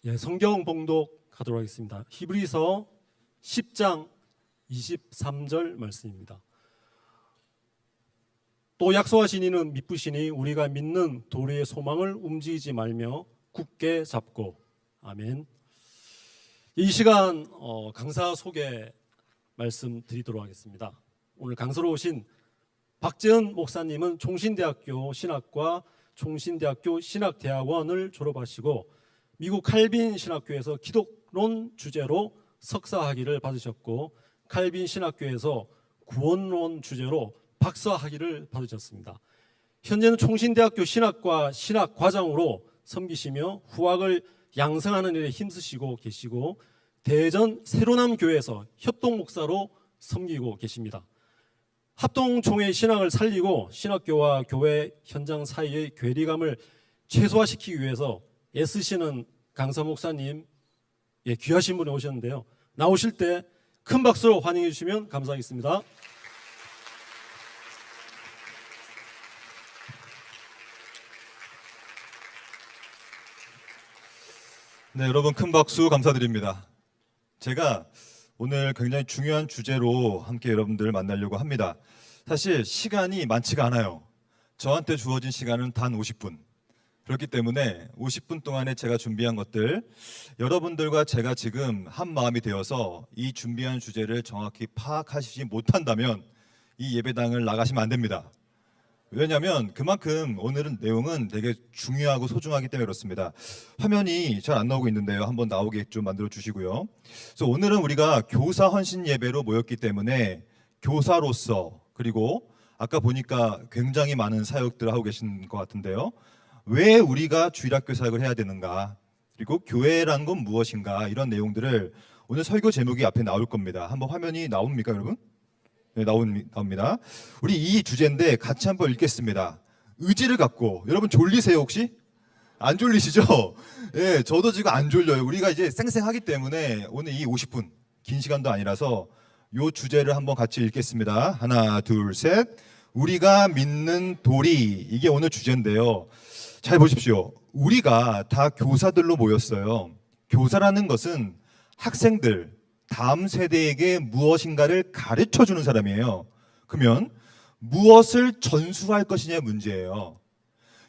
예, 성경 봉독하도록 하겠습니다. 히브리서 10장 23절 말씀입니다. 또 약속하신 이는 미쁘시니 우리가 믿는 도리의 소망을 움직이지 말며 굳게 잡고. 아멘. 이 시간 강사 소개 말씀드리도록 하겠습니다. 오늘 강사로 오신 박재은 목사님은 총신대학교 신학과 총신대학교 신학대학원을 졸업하시고 미국 칼빈 신학교에서 기독론 주제로 석사학위를 받으셨고 칼빈 신학교에서 구원론 주제로 박사학위를 받으셨습니다. 현재는 총신대학교 신학과 신학과장으로 섬기시며 후학을 양성하는 일에 힘쓰시고 계시고 대전 세로남교회에서 협동목사로 섬기고 계십니다. 합동총회의 신앙을 살리고 신학교와 교회 현장 사이의 괴리감을 최소화시키기 위해서 애쓰시는 강사 목사님, 귀하신 분이 오셨는데요. 나오실 때 큰 박수로 환영해 주시면 감사하겠습니다. 네, 여러분 큰 박수 감사드립니다. 제가 오늘 굉장히 중요한 주제로 함께 여러분들을 만나려고 합니다. 사실 시간이 많지가 않아요. 저한테 주어진 시간은 단 50분. 그렇기 때문에 50분 동안에 제가 준비한 것들, 여러분들과 제가 지금 한 마음이 되어서 이 준비한 주제를 정확히 파악하시지 못한다면 이 예배당을 나가시면 안 됩니다. 왜냐하면 그만큼 오늘은 내용은 되게 중요하고 소중하기 때문에 그렇습니다. 화면이 잘 안 나오고 있는데요. 한번 나오게 좀 만들어 주시고요. 그래서 오늘은 우리가 교사 헌신 예배로 모였기 때문에 교사로서, 그리고 아까 보니까 굉장히 많은 사역들을 하고 계신 것 같은데요. 왜 우리가 주일학교 사역을 해야 되는가, 그리고 교회란 건 무엇인가, 이런 내용들을 오늘 설교 제목이 앞에 나올 겁니다. 한번 화면이 나옵니까 여러분? 네, 나옵니다. 우리 이 주제인데 같이 한번 읽겠습니다. 의지를 갖고. 여러분 졸리세요 혹시? 안 졸리시죠? 예, 저도 지금 안 졸려요. 우리가 이제 쌩쌩하기 때문에 오늘 이 50분 긴 시간도 아니라서 이 주제를 한번 같이 읽겠습니다. 하나, 둘, 셋. 우리가 믿는 도리. 이게 오늘 주제인데요. 잘 보십시오. 우리가 다 교사들로 모였어요. 교사라는 것은 학생들, 다음 세대에게 무엇인가를 가르쳐주는 사람이에요. 그러면 무엇을 전수할 것이냐의 문제예요.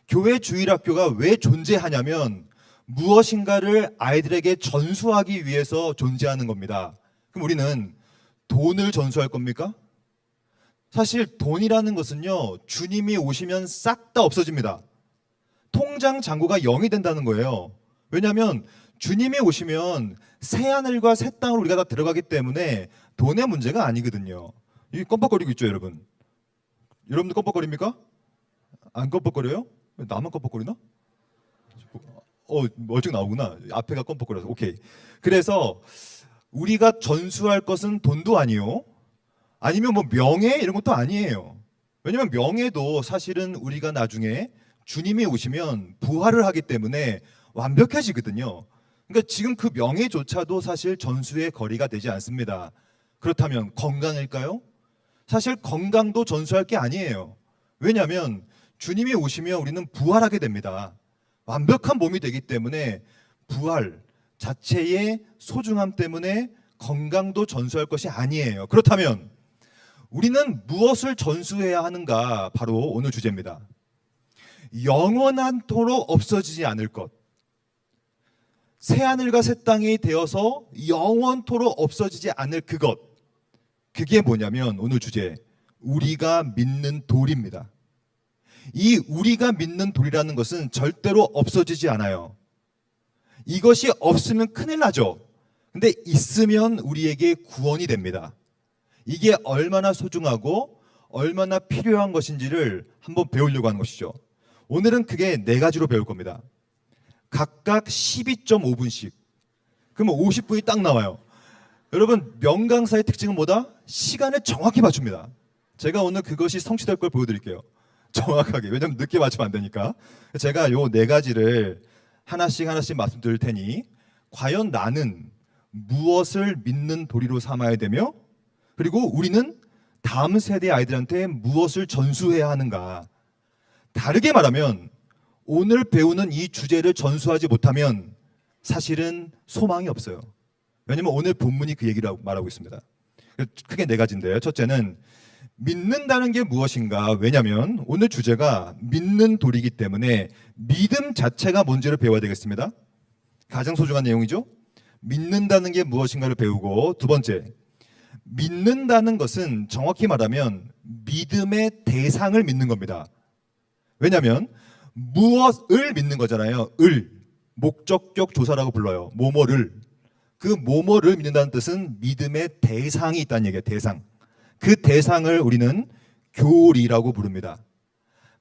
교회 주일학교가 왜 존재하냐면 무엇인가를 아이들에게 전수하기 위해서 존재하는 겁니다. 그럼 우리는 돈을 전수할 겁니까? 사실 돈이라는 것은요, 주님이 오시면 싹 다 없어집니다. 통장 잔고가 0이 된다는 거예요. 왜냐하면 주님이 오시면 새하늘과 새 땅으로 우리가 다 들어가기 때문에 돈의 문제가 아니거든요. 이게 껌뻑거리고 있죠, 여러분? 여러분들 껌뻑거립니까? 안 껌뻑거려요? 나만 껌뻑거리나? 멀쩡 나오구나. 앞에가 껌뻑거려서. 오케이. 그래서 우리가 전수할 것은 돈도 아니요, 아니면 뭐 명예 이런 것도 아니에요. 왜냐면 명예도 사실은 우리가 나중에 주님이 오시면 부활을 하기 때문에 완벽해지거든요. 그러니까 지금 그 명예조차도 사실 전수의 거리가 되지 않습니다. 그렇다면 건강일까요? 사실 건강도 전수할 게 아니에요. 왜냐하면 주님이 오시면 우리는 부활하게 됩니다. 완벽한 몸이 되기 때문에 부활 자체의 소중함 때문에 건강도 전수할 것이 아니에요. 그렇다면 우리는 무엇을 전수해야 하는가? 바로 오늘 주제입니다. 영원한토록 없어지지 않을 것, 새하늘과 새 땅이 되어서 영원토록 없어지지 않을 그것, 그게 뭐냐면 오늘 주제, 우리가 믿는 도리입니다. 이 우리가 믿는 도리라는 것은 절대로 없어지지 않아요. 이것이 없으면 큰일 나죠. 근데 있으면 우리에게 구원이 됩니다. 이게 얼마나 소중하고 얼마나 필요한 것인지를 한번 배우려고 하는 것이죠. 오늘은 그게 4가지로 배울 겁니다. 각각 12.5분씩. 그러면 50분이 딱 나와요. 여러분, 명강사의 특징은 뭐다? 시간을 정확히 맞춥니다. 제가 오늘 그것이 성취될 걸 보여드릴게요. 정확하게. 왜냐면 늦게 맞추면 안 되니까. 제가 요 4가지를 하나씩 말씀드릴 테니 과연 나는 무엇을 믿는 도리로 삼아야 되며, 그리고 우리는 다음 세대 아이들한테 무엇을 전수해야 하는가. 다르게 말하면 오늘 배우는 이 주제를 전수하지 못하면 사실은 소망이 없어요. 왜냐면 오늘 본문이 그 얘기를 말하고 있습니다. 크게 네 가지인데요. 첫째는 믿는다는 게 무엇인가? 왜냐하면 오늘 주제가 믿는 돌이기 때문에 믿음 자체가 뭔지를 배워야 되겠습니다. 가장 소중한 내용이죠. 믿는다는 게 무엇인가를 배우고, 두 번째, 믿는다는 것은 정확히 말하면 믿음의 대상을 믿는 겁니다. 왜냐하면 무엇을 믿는 거잖아요. 목적격 조사라고 불러요. 뭐뭐를. 그 뭐뭐를 믿는다는 뜻은 믿음의 대상이 있다는 얘기예요. 대상. 그 대상을 우리는 교리라고 부릅니다.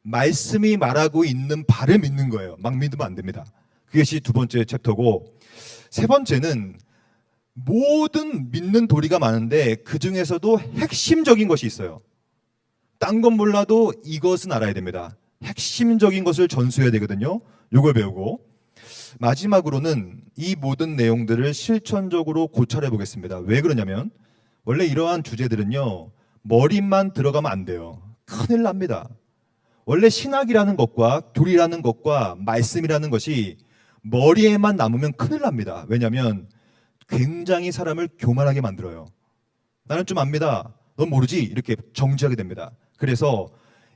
말씀이 말하고 있는 바를 믿는 거예요. 막 믿으면 안 됩니다. 그것이 두 번째 챕터고, 세 번째는 모든 믿는 도리가 많은데 그 중에서도 핵심적인 것이 있어요. 딴 건 몰라도 이것은 알아야 됩니다. 핵심적인 것을 전수해야 되거든요. 이걸 배우고, 마지막으로는 이 모든 내용들을 실천적으로 고찰해 보겠습니다. 왜 그러냐면 원래 이러한 주제들은요, 머리만 들어가면 안 돼요. 큰일 납니다. 원래 신학이라는 것과 교리라는 것과 말씀이라는 것이 머리에만 남으면 큰일 납니다. 왜냐하면 굉장히 사람을 교만하게 만들어요. 나는 좀 압니다. 넌 모르지? 이렇게 정지하게 됩니다. 그래서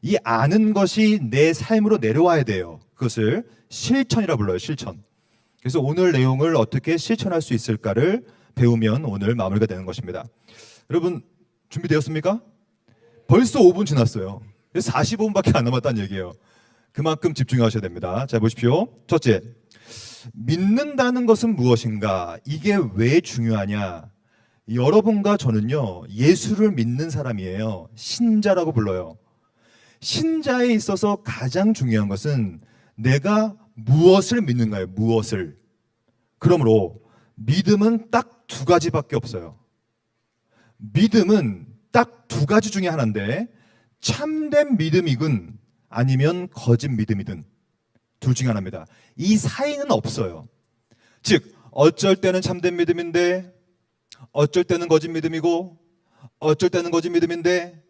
이 아는 것이 내 삶으로 내려와야 돼요. 그것을 실천이라 불러요. 실천. 그래서 오늘 내용을 어떻게 실천할 수 있을까를 배우면 오늘 마무리가 되는 것입니다. 여러분 준비되었습니까? 벌써 5분 지났어요. 45분밖에 안 남았다는 얘기예요. 그만큼 집중하셔야 됩니다. 자, 보십시오. 첫째, 믿는다는 것은 무엇인가? 이게 왜 중요하냐? 여러분과 저는요, 예수를 믿는 사람이에요. 신자라고 불러요. 신자에 있어서 가장 중요한 것은 내가 무엇을 믿는가요? 무엇을. 그러므로 믿음은 딱 두 가지밖에 없어요. 믿음은 딱 두 가지 중에 하나인데, 참된 믿음이든 아니면 거짓 믿음이든 둘 중에 하나입니다. 이 사이는 없어요. 즉 어쩔 때는 참된 믿음인데 어쩔 때는 거짓 믿음이고, 어쩔 때는 거짓 믿음인데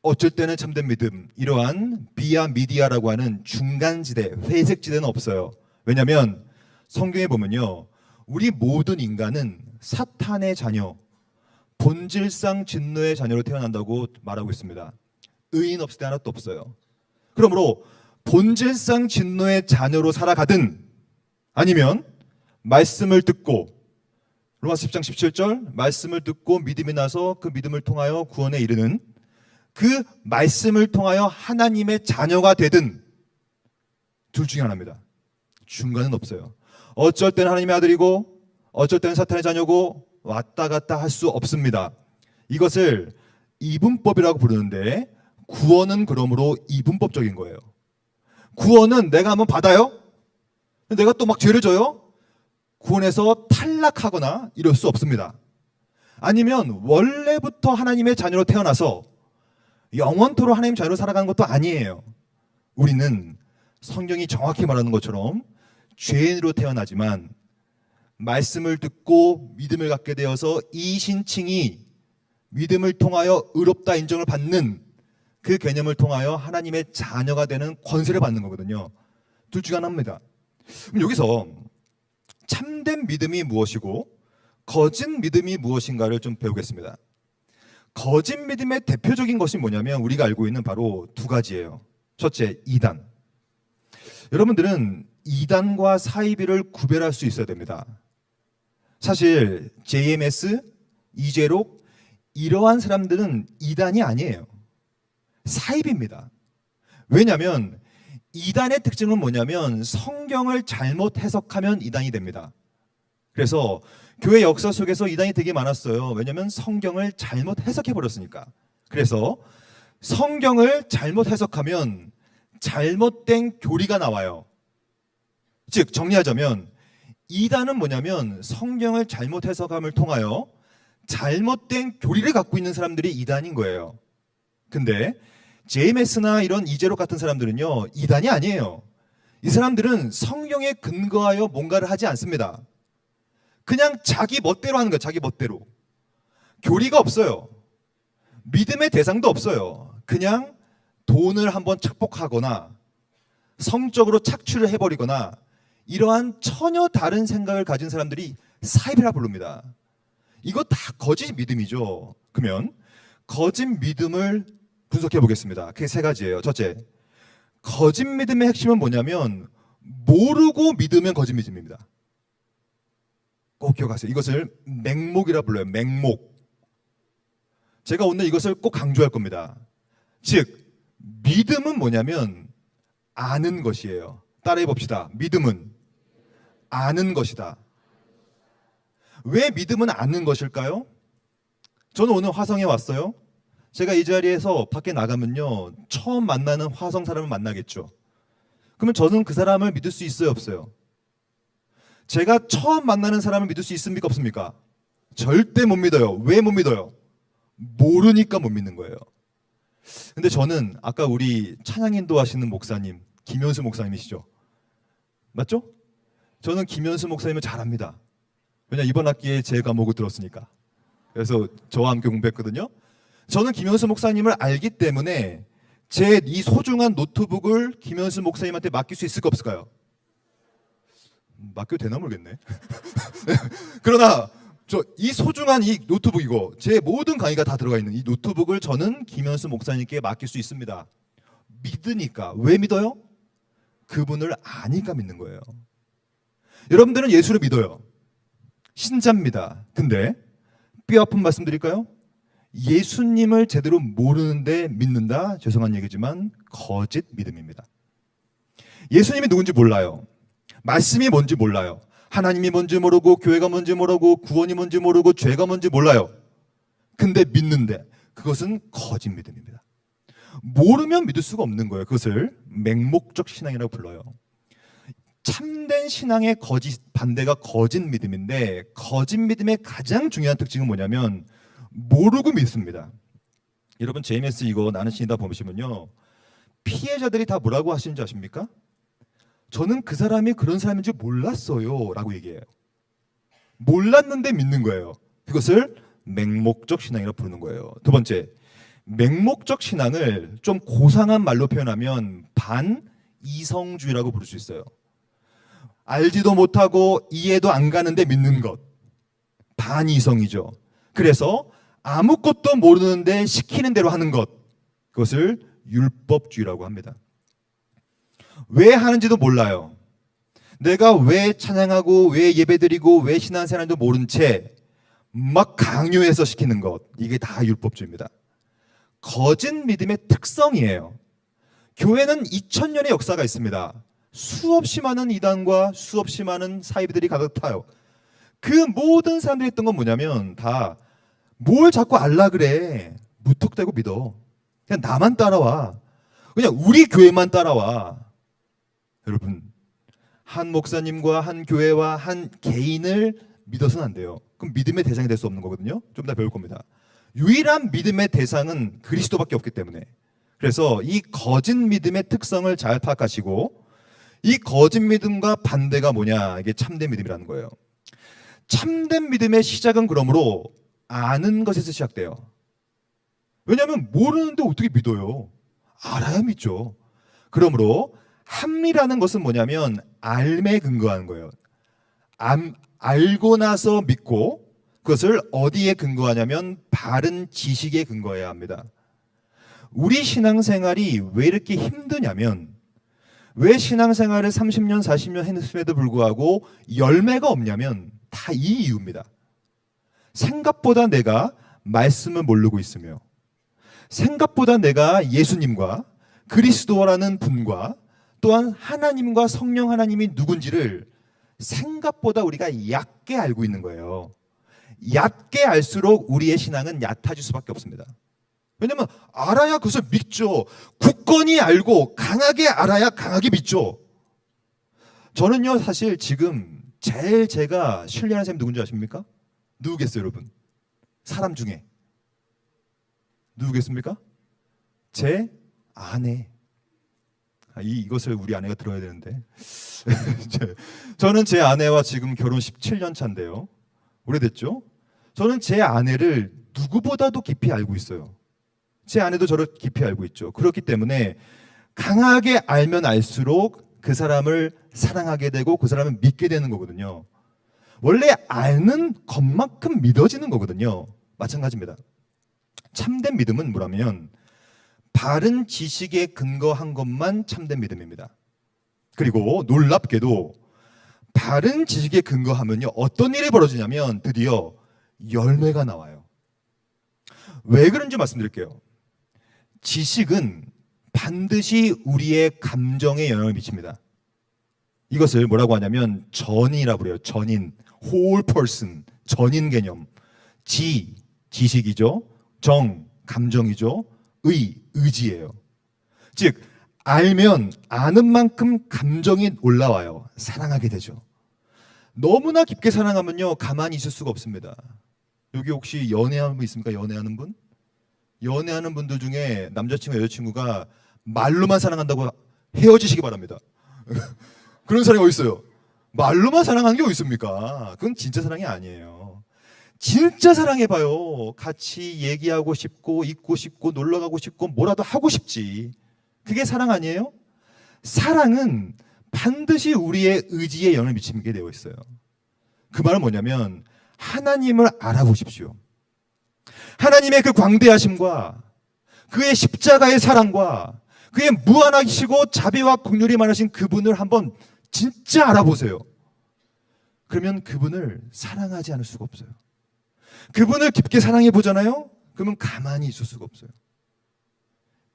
어쩔 때는 참된 믿음, 이러한 비아 미디아라고 하는 중간지대, 회색지대는 없어요. 왜냐하면 성경에 보면요, 우리 모든 인간은 사탄의 자녀, 본질상 진노의 자녀로 태어난다고 말하고 있습니다. 의인 없을 때 하나도 없어요. 그러므로 본질상 진노의 자녀로 살아가든 아니면 말씀을 듣고, 로마서 10장 17절, 말씀을 듣고 믿음이 나서 그 믿음을 통하여 구원에 이르는, 그 말씀을 통하여 하나님의 자녀가 되든 둘 중에 하나입니다. 중간은 없어요. 어쩔 때는 하나님의 아들이고 어쩔 때는 사탄의 자녀고 왔다 갔다 할 수 없습니다. 이것을 이분법이라고 부르는데, 구원은 그러므로 이분법적인 거예요. 구원은 내가 한번 받아요? 내가 또 막 죄를 져요? 구원에서 탈락하거나 이럴 수 없습니다. 아니면 원래부터 하나님의 자녀로 태어나서 영원토록 하나님 자녀로 살아가는 것도 아니에요. 우리는 성경이 정확히 말하는 것처럼 죄인으로 태어나지만 말씀을 듣고 믿음을 갖게 되어서 이 신칭이 믿음을 통하여 의롭다 인정을 받는 그 개념을 통하여 하나님의 자녀가 되는 권세를 받는 거거든요. 둘 중에 하나입니다. 그럼 여기서 참된 믿음이 무엇이고 거짓 믿음이 무엇인가를 좀 배우겠습니다. 거짓 믿음의 대표적인 것이 뭐냐면 우리가 알고 있는 바로 두 가지예요. 첫째, 이단. 여러분들은 이단과 사이비를 구별할 수 있어야 됩니다. 사실 JMS, 이재록 이러한 사람들은 이단이 아니에요. 사입입니다. 왜냐하면 이단의 특징은 뭐냐면 성경을 잘못 해석하면 이단이 됩니다. 그래서 교회 역사 속에서 이단이 되게 많았어요. 왜냐하면 성경을 잘못 해석해 버렸으니까. 그래서 성경을 잘못 해석하면 잘못된 교리가 나와요. 즉 정리하자면 이단은 뭐냐면 성경을 잘못 해석함을 통하여 잘못된 교리를 갖고 있는 사람들이 이단인 거예요. 근데 JMS나 이런 이재록 같은 사람들은요, 이단이 아니에요. 이 사람들은 성경에 근거하여 뭔가를 하지 않습니다. 그냥 자기 멋대로 하는 거예요. 자기 멋대로. 교리가 없어요. 믿음의 대상도 없어요. 그냥 돈을 한번 착복하거나 성적으로 착취를 해버리거나 이러한 전혀 다른 생각을 가진 사람들이 사입이라 부릅니다. 이거 다 거짓 믿음이죠. 그러면 거짓 믿음을 분석해 보겠습니다. 그게 세 가지예요. 첫째, 거짓 믿음의 핵심은 뭐냐면 모르고 믿으면 거짓 믿음입니다. 꼭 기억하세요. 이것을 맹목이라 불러요. 맹목. 제가 오늘 이것을 꼭 강조할 겁니다. 즉, 믿음은 뭐냐면 아는 것이에요. 따라해 봅시다. 믿음은 아는 것이다. 왜 믿음은 아는 것일까요? 저는 오늘 화성에 왔어요. 제가 이 자리에서 밖에 나가면요, 처음 만나는 화성 사람을 만나겠죠. 그러면 저는 그 사람을 믿을 수 있어요, 없어요? 제가 처음 만나는 사람을 믿을 수 있습니까, 없습니까? 절대 못 믿어요. 왜 못 믿어요? 모르니까 못 믿는 거예요. 근데 저는 아까 우리 찬양 인도하시는 목사님, 김현수 목사님이시죠? 맞죠? 저는 김현수 목사님을 잘 압니다. 왜냐, 이번 학기에 제 과목을 들었으니까. 그래서 저와 함께 공부했거든요. 저는 김현수 목사님을 알기 때문에 제 이 소중한 노트북을 김현수 목사님한테 맡길 수 있을까 없을까요? 맡겨도 되나 모르겠네. 그러나 이 소중한 이 노트북, 이거 제 모든 강의가 다 들어가 있는 이 노트북을 저는 김현수 목사님께 맡길 수 있습니다. 믿으니까. 왜 믿어요? 그분을 아니까 믿는 거예요. 여러분들은 예수를 믿어요. 신자입니다. 근데 뼈아픈 말씀 드릴까요? 예수님을 제대로 모르는데 믿는다? 죄송한 얘기지만 거짓 믿음입니다. 예수님이 누군지 몰라요. 말씀이 뭔지 몰라요. 하나님이 뭔지 모르고, 교회가 뭔지 모르고, 구원이 뭔지 모르고, 죄가 뭔지 몰라요. 근데 믿는데 그것은 거짓 믿음입니다. 모르면 믿을 수가 없는 거예요. 그것을 맹목적 신앙이라고 불러요. 참된 신앙의 반대가 거짓 믿음인데, 거짓 믿음의 가장 중요한 특징은 뭐냐면 모르고 믿습니다. 여러분, JMS 이거 나는 신이다 보시면요, 피해자들이 다 뭐라고 하시는지 아십니까? 저는 그 사람이 그런 사람인지 몰랐어요 라고 얘기해요. 몰랐는데 믿는 거예요. 그것을 맹목적 신앙이라고 부르는 거예요. 두 번째, 맹목적 신앙을 좀 고상한 말로 표현하면 반이성주의라고 부를 수 있어요. 알지도 못하고 이해도 안 가는데 믿는 것, 반이성이죠. 그래서 아무것도 모르는데 시키는 대로 하는 것, 그것을 율법주의라고 합니다. 왜 하는지도 몰라요. 내가 왜 찬양하고 왜 예배드리고 왜 신앙생활도 모른 채 막 강요해서 시키는 것, 이게 다 율법주의입니다. 거짓 믿음의 특성이에요. 교회는 2000년의 역사가 있습니다. 수없이 많은 이단과 수없이 많은 사이비들이 가득해요. 그 모든 사람들이 했던 건 뭐냐면 다 뭘 자꾸 알라 그래. 무턱대고 믿어. 그냥 나만 따라와. 그냥 우리 교회만 따라와. 여러분, 한 목사님과 한 교회와 한 개인을 믿어서는 안 돼요. 그럼 믿음의 대상이 될 수 없는 거거든요. 좀 더 배울 겁니다. 유일한 믿음의 대상은 그리스도밖에 없기 때문에. 그래서 이 거짓 믿음의 특성을 잘 파악하시고, 이 거짓 믿음과 반대가 뭐냐, 이게 참된 믿음이라는 거예요. 참된 믿음의 시작은 그러므로 아는 것에서 시작돼요. 왜냐하면 모르는데 어떻게 믿어요? 알아야 믿죠. 그러므로 합리라는 것은 뭐냐면 알매 근거하는 거예요. 알고 나서 믿고, 그것을 어디에 근거하냐면 바른 지식에 근거해야 합니다. 우리 신앙생활이 왜 이렇게 힘드냐면, 왜 신앙생활을 30년, 40년 했음에도 불구하고 열매가 없냐면 다 이 이유입니다. 생각보다 내가 말씀을 모르고 있으며, 생각보다 내가 예수님과 그리스도라는 분과 또한 하나님과 성령 하나님이 누군지를 생각보다 우리가 얕게 알고 있는 거예요. 얕게 알수록 우리의 신앙은 얕아질 수밖에 없습니다. 왜냐하면 알아야 그것을 믿죠. 굳건히 알고 강하게 알아야 강하게 믿죠. 저는요, 사실 지금 제일 제가 신뢰하는 사람이 누군지 아십니까? 누구겠어요, 여러분? 사람 중에 누구겠습니까? 제 아내. 이것을 우리 아내가 들어야 되는데. 저는 제 아내와 지금 결혼 17년 차인데요. 오래됐죠? 저는 제 아내를 누구보다도 깊이 알고 있어요. 제 아내도 저를 깊이 알고 있죠. 그렇기 때문에 강하게 알면 알수록 그 사람을 사랑하게 되고 그 사람을 믿게 되는 거거든요. 원래 아는 것만큼 믿어지는 거거든요. 마찬가지입니다. 참된 믿음은 뭐라면 바른 지식에 근거한 것만 참된 믿음입니다. 그리고 놀랍게도 바른 지식에 근거하면요, 어떤 일이 벌어지냐면 드디어 열매가 나와요. 왜 그런지 말씀드릴게요. 지식은 반드시 우리의 감정에 영향을 미칩니다. 이것을 뭐라고 하냐면 전이라고 그래요. 전인, whole person, 전인 개념. 지식이죠. 정, 감정이죠. 의지예요. 즉 알면 아는 만큼 감정이 올라와요. 사랑하게 되죠. 너무나 깊게 사랑하면요, 가만히 있을 수가 없습니다. 여기 혹시 연애하는 분 있습니까? 연애하는 분? 연애하는 분들 중에 남자친구, 여자친구가 말로만 사랑한다고 헤어지시기 바랍니다. 그런 사람이 어디 있어요? 말로만 사랑하는 게 어디 있습니까? 그건 진짜 사랑이 아니에요. 진짜 사랑해봐요. 같이 얘기하고 싶고 있고 싶고 놀러 가고 싶고 뭐라도 하고 싶지. 그게 사랑 아니에요? 사랑은 반드시 우리의 의지에 영향을 미치게 되어 있어요. 그 말은 뭐냐면 하나님을 알아보십시오. 하나님의 그 광대하심과 그의 십자가의 사랑과 그의 무한하시고 자비와 긍휼이 많으신 그분을 한번 진짜 알아보세요. 그러면 그분을 사랑하지 않을 수가 없어요. 그분을 깊게 사랑해 보잖아요. 그러면 가만히 있을 수가 없어요.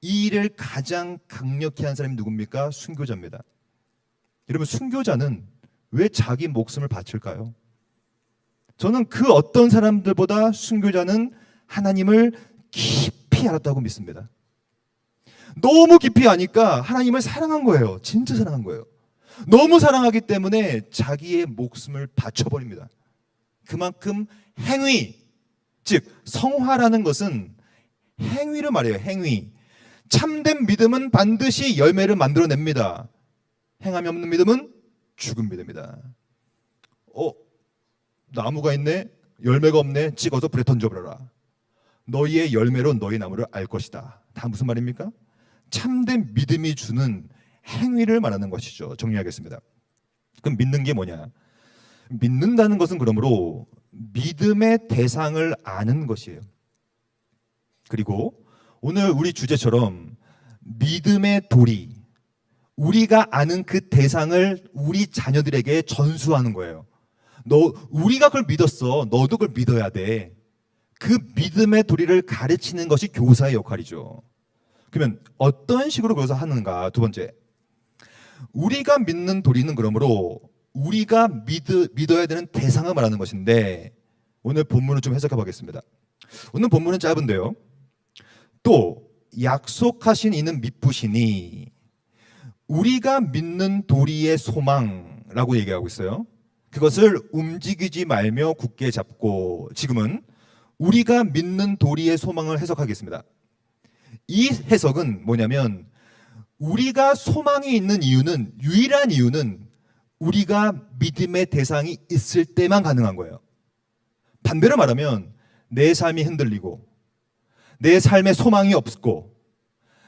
이 일을 가장 강력히 한 사람이 누굽니까? 순교자입니다. 여러분, 순교자는 왜 자기 목숨을 바칠까요? 저는 그 어떤 사람들보다 순교자는 하나님을 깊이 알았다고 믿습니다. 너무 깊이 아니까 하나님을 사랑한 거예요. 진짜 사랑한 거예요. 너무 사랑하기 때문에 자기의 목숨을 바쳐버립니다. 그만큼 행위, 즉 성화라는 것은 행위를 말해요. 행위. 참된 믿음은 반드시 열매를 만들어냅니다. 행함이 없는 믿음은 죽은 믿음이다. 나무가 있네, 열매가 없네, 찍어서 불에 던져버려라. 너희의 열매로 너희 나무를 알 것이다. 다 무슨 말입니까? 참된 믿음이 주는 행위를 말하는 것이죠. 정리하겠습니다. 그럼 믿는 게 뭐냐? 믿는다는 것은 그러므로 믿음의 대상을 아는 것이에요. 그리고 오늘 우리 주제처럼 믿음의 도리, 우리가 아는 그 대상을 우리 자녀들에게 전수하는 거예요. 우리가 그걸 믿었어. 너도 그걸 믿어야 돼. 그 믿음의 도리를 가르치는 것이 교사의 역할이죠. 그러면 어떤 식으로 교사 하는가? 두 번째, 우리가 믿는 도리는 그러므로 우리가 믿어야 되는 대상을 말하는 것인데, 오늘 본문을 좀 해석해 보겠습니다. 오늘 본문은 짧은데요. 또 약속하신 이는 미쁘시니, 우리가 믿는 도리의 소망라고 얘기하고 있어요. 그것을 움직이지 말며 굳게 잡고, 지금은 우리가 믿는 도리의 소망을 해석하겠습니다. 이 해석은 뭐냐면, 우리가 소망이 있는 이유는, 유일한 이유는 우리가 믿음의 대상이 있을 때만 가능한 거예요. 반대로 말하면 내 삶이 흔들리고 내 삶에 소망이 없고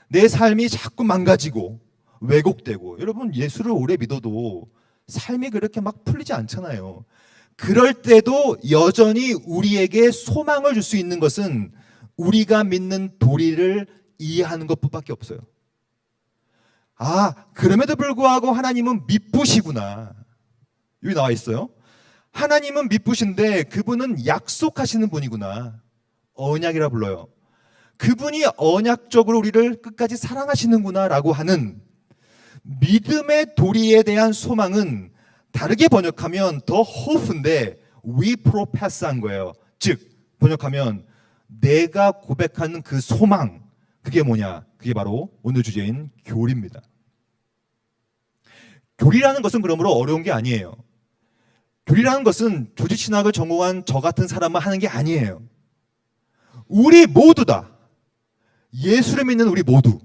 내 삶이 자꾸 망가지고 왜곡되고, 여러분 예수를 오래 믿어도 삶이 그렇게 막 풀리지 않잖아요. 그럴 때도 여전히 우리에게 소망을 줄 수 있는 것은 우리가 믿는 도리를 이해하는 것뿐밖에 없어요. 그럼에도 불구하고 하나님은 미쁘시구나. 여기 나와 있어요. 하나님은 미쁘신데 그분은 약속하시는 분이구나. 언약이라 불러요. 그분이 언약적으로 우리를 끝까지 사랑하시는구나 라고 하는 믿음의 도리에 대한 소망은, 다르게 번역하면 더 hope인데 we profess한 거예요. 즉 번역하면 내가 고백하는 그 소망, 그게 뭐냐? 그게 바로 오늘 주제인 교리입니다. 교리라는 것은 그러므로 어려운 게 아니에요. 교리라는 것은 조직신학을 전공한 저 같은 사람만 하는 게 아니에요. 우리 모두다. 예수를 믿는 우리 모두,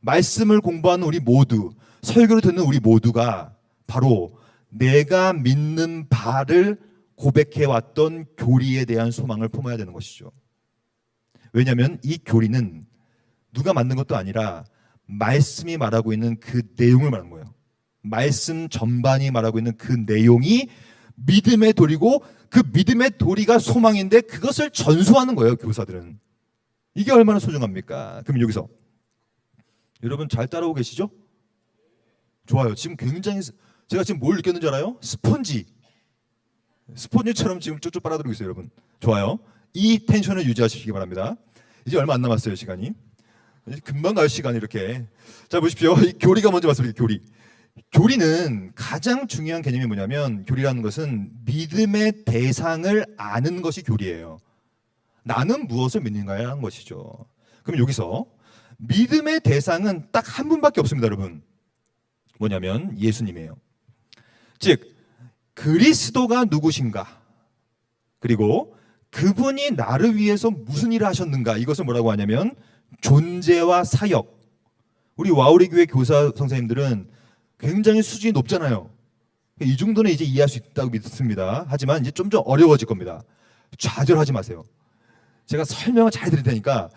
말씀을 공부하는 우리 모두, 설교를 듣는 우리 모두가 바로 내가 믿는 바를 고백해왔던 교리에 대한 소망을 품어야 되는 것이죠. 왜냐하면 이 교리는 누가 만든 것도 아니라 말씀이 말하고 있는 그 내용을 말하는 거예요. 말씀 전반이 말하고 있는 그 내용이 믿음의 도리고 그 믿음의 도리가 소망인데 그것을 전수하는 거예요, 교사들은. 이게 얼마나 소중합니까? 그럼 여기서 여러분 잘 따라오고 계시죠? 좋아요. 지금 굉장히 제가 지금 뭘 느꼈는지 알아요? 스폰지처럼 지금 쭉쭉 빨아들이고 있어요, 여러분. 좋아요. 이 텐션을 유지하시기 바랍니다. 이제 얼마 안 남았어요, 시간이. 이제 금방 갈 시간이 이렇게. 자, 보십시오. 이 교리가 먼저 말씀드릴게요. 교리. 교리는 가장 중요한 개념이 뭐냐면, 교리라는 것은 믿음의 대상을 아는 것이 교리예요. 나는 무엇을 믿는가에 하는 것이죠. 그럼 여기서 믿음의 대상은 딱 한 분밖에 없습니다, 여러분. 뭐냐면 예수님이에요. 즉 그리스도가 누구신가, 그리고 그분이 나를 위해서 무슨 일을 하셨는가, 이것을 뭐라고 하냐면 존재와 사역. 우리 와우리 교회 교사 선생님들은 굉장히 수준이 높잖아요. 이 정도는 이제 이해할 수 있다고 믿습니다. 하지만 이제 좀 더 어려워질 겁니다. 좌절하지 마세요. 제가 설명을 잘 드릴 테니까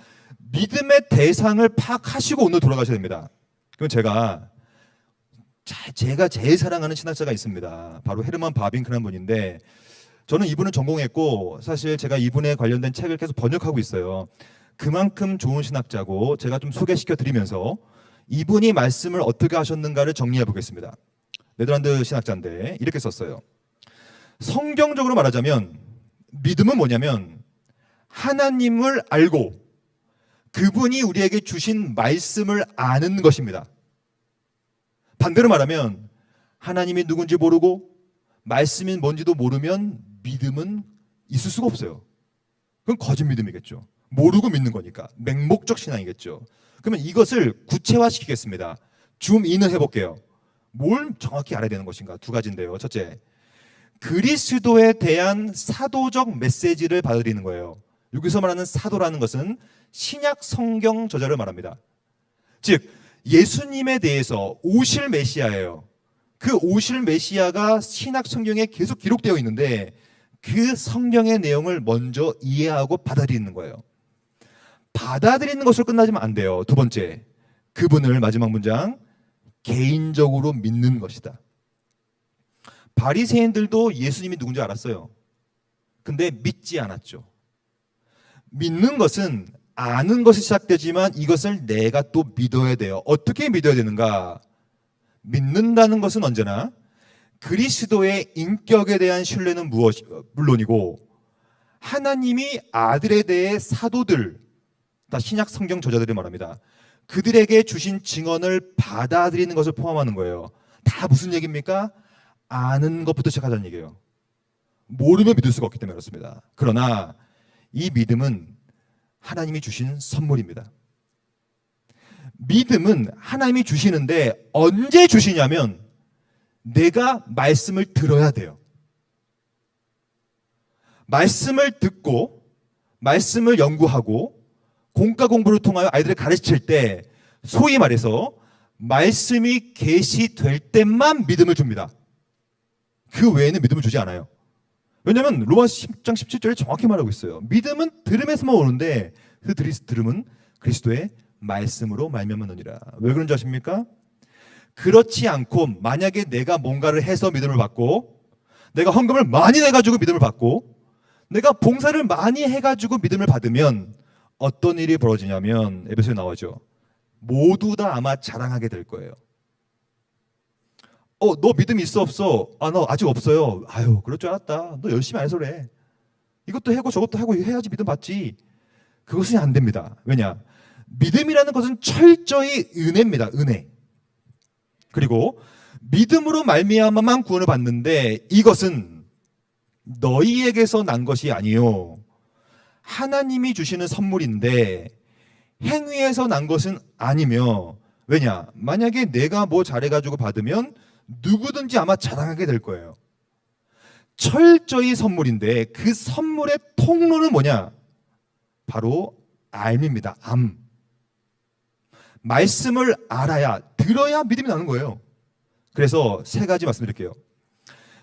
믿음의 대상을 파악하시고 오늘 돌아가셔야 됩니다. 그럼 제가 제일 사랑하는 신학자가 있습니다. 바로 헤르만 바빙크라는 분인데, 저는 이분을 전공했고 사실 제가 이분에 관련된 책을 계속 번역하고 있어요. 그만큼 좋은 신학자고, 제가 좀 소개시켜 드리면서 이분이 말씀을 어떻게 하셨는가를 정리해 보겠습니다. 네덜란드 신학자인데 이렇게 썼어요. 성경적으로 말하자면 믿음은 뭐냐면 하나님을 알고 그분이 우리에게 주신 말씀을 아는 것입니다. 반대로 말하면 하나님이 누군지 모르고 말씀이 뭔지도 모르면 믿음은 있을 수가 없어요. 그건 거짓 믿음이겠죠. 모르고 믿는 거니까 맹목적 신앙이겠죠. 그러면 이것을 구체화시키겠습니다. 줌인을 해볼게요. 뭘 정확히 알아야 되는 것인가? 두 가지인데요. 첫째, 그리스도에 대한 사도적 메시지를 받아들이는 거예요. 여기서 말하는 사도라는 것은 신약 성경 저자를 말합니다. 즉 예수님에 대해서 오실 메시아예요. 그 오실 메시아가 신약 성경에 계속 기록되어 있는데 그 성경의 내용을 먼저 이해하고 받아들이는 거예요. 받아들이는 것으로 끝나지면 안 돼요. 두 번째, 그분을, 마지막 문장, 개인적으로 믿는 것이다. 바리새인들도 예수님이 누군지 알았어요. 근데 믿지 않았죠. 믿는 것은 아는 것이 시작되지만 이것을 내가 또 믿어야 돼요. 어떻게 믿어야 되는가? 믿는다는 것은 언제나 그리스도의 인격에 대한 신뢰는 물론이고 하나님이 아들에 대해 사도들, 다 신약 성경 저자들이 말합니다. 그들에게 주신 증언을 받아들이는 것을 포함하는 거예요. 다 무슨 얘기입니까? 아는 것부터 시작하자는 얘기예요. 모르면 믿을 수가 없기 때문에 그렇습니다. 그러나 이 믿음은 하나님이 주신 선물입니다. 믿음은 하나님이 주시는데 언제 주시냐면 내가 말씀을 들어야 돼요. 말씀을 듣고 말씀을 연구하고 공과 공부를 통하여 아이들을 가르칠 때 소위 말해서 말씀이 계시될 때만 믿음을 줍니다. 그 외에는 믿음을 주지 않아요. 왜냐하면 로마서 10장 17절에 정확히 말하고 있어요. 믿음은 들음에서만 오는데 그 들음은 그리스도의 말씀으로 말미암았느니라. 왜 그런지 아십니까? 그렇지 않고 만약에 내가 뭔가를 해서 믿음을 받고 내가 헌금을 많이 내가지고 믿음을 받고 내가 봉사를 많이 해가지고 믿음을 받으면 어떤 일이 벌어지냐면 에베소에 나오죠. 모두 다 아마 자랑하게 될 거예요. 너 믿음 있어 없어? 너 아직 없어요. 아유, 그럴 줄 알았다. 너 열심히 안 해서 그래. 이것도 하고 저것도 하고 해야지 믿음 받지. 그것은 안 됩니다. 왜냐? 믿음이라는 것은 철저히 은혜입니다. 은혜. 그리고 믿음으로 말미암아만 구원을 받는데 이것은 너희에게서 난 것이 아니요. 하나님이 주시는 선물인데 행위에서 난 것은 아니며, 왜냐? 만약에 내가 뭐 잘해가지고 받으면 누구든지 아마 자랑하게 될 거예요. 철저히 선물인데 그 선물의 통로는 뭐냐? 바로 암입니다. 암. 말씀을 알아야, 들어야 믿음이 나는 거예요. 그래서 세 가지 말씀드릴게요.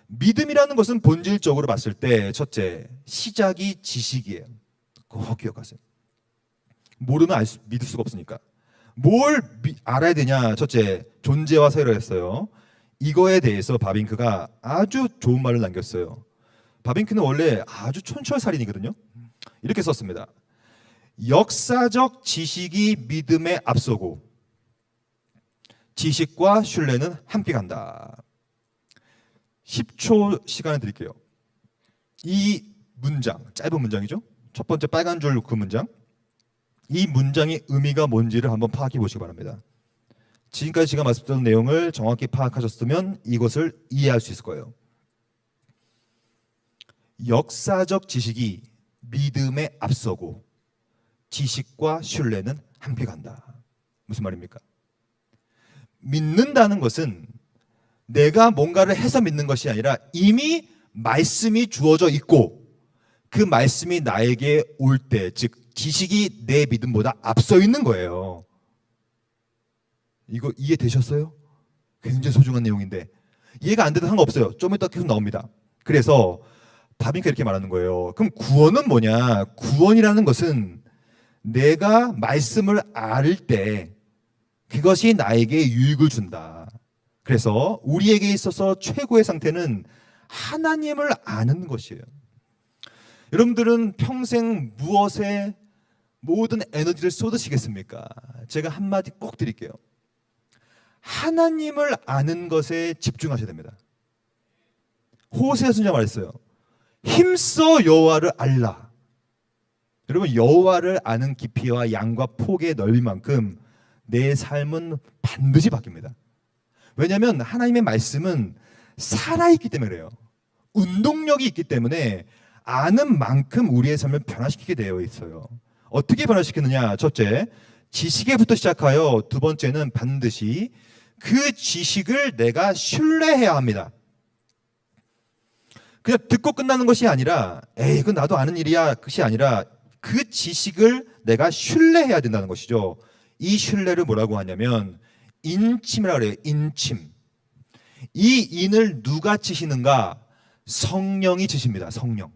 믿음이라는 것은 본질적으로 봤을 때 첫째, 시작이 지식이에요. 그거 기억하세요. 모르면 믿을 수가 없으니까. 뭘 알아야 되냐? 첫째, 존재와 사유를 했어요. 이거에 대해서 바빙크가 아주 좋은 말을 남겼어요. 바빙크는 원래 아주 촌철살인이거든요. 이렇게 썼습니다. 역사적 지식이 믿음에 앞서고 지식과 신뢰는 함께 간다. 10초 시간을 드릴게요. 이 문장, 짧은 문장이죠. 첫 번째 빨간 줄 그 문장. 이 문장의 의미가 뭔지를 한번 파악해 보시기 바랍니다. 지금까지 제가 말씀드린 내용을 정확히 파악하셨으면 이것을 이해할 수 있을 거예요. 역사적 지식이 믿음에 앞서고 지식과 신뢰는 함께 간다. 무슨 말입니까? 믿는다는 것은 내가 뭔가를 해서 믿는 것이 아니라 이미 말씀이 주어져 있고 그 말씀이 나에게 올 때, 즉 지식이 내 믿음보다 앞서 있는 거예요. 이거 이해되셨어요? 굉장히 소중한 내용인데 이해가 안 돼도 상관없어요. 좀 이따 계속 나옵니다. 그래서 바빙크가 이렇게 말하는 거예요. 그럼 구원은 뭐냐? 구원이라는 것은 내가 말씀을 알 때 그것이 나에게 유익을 준다. 그래서 우리에게 있어서 최고의 상태는 하나님을 아는 것이에요. 여러분들은 평생 무엇에 모든 에너지를 쏟으시겠습니까? 제가 한마디 꼭 드릴게요. 하나님을 아는 것에 집중하셔야 됩니다. 호세아 선지자 말했어요. 힘써 여호와를 알라. 여러분, 여호와를 아는 깊이와 양과 폭의 넓이만큼 내 삶은 반드시 바뀝니다. 왜냐하면 하나님의 말씀은 살아있기 때문에 그래요. 운동력이 있기 때문에 아는 만큼 우리의 삶을 변화시키게 되어 있어요. 어떻게 변화시키느냐? 첫째, 지식에부터 시작하여 두 번째는 반드시 그 지식을 내가 신뢰해야 합니다. 그냥 듣고 끝나는 것이 아니라 에이 이건 나도 아는 일이야 그것이 아니라 그 지식을 내가 신뢰해야 된다는 것이죠. 이 신뢰를 뭐라고 하냐면 인침이라고 그래요. 인침. 이 인을 누가 치시는가? 성령이 치십니다. 성령.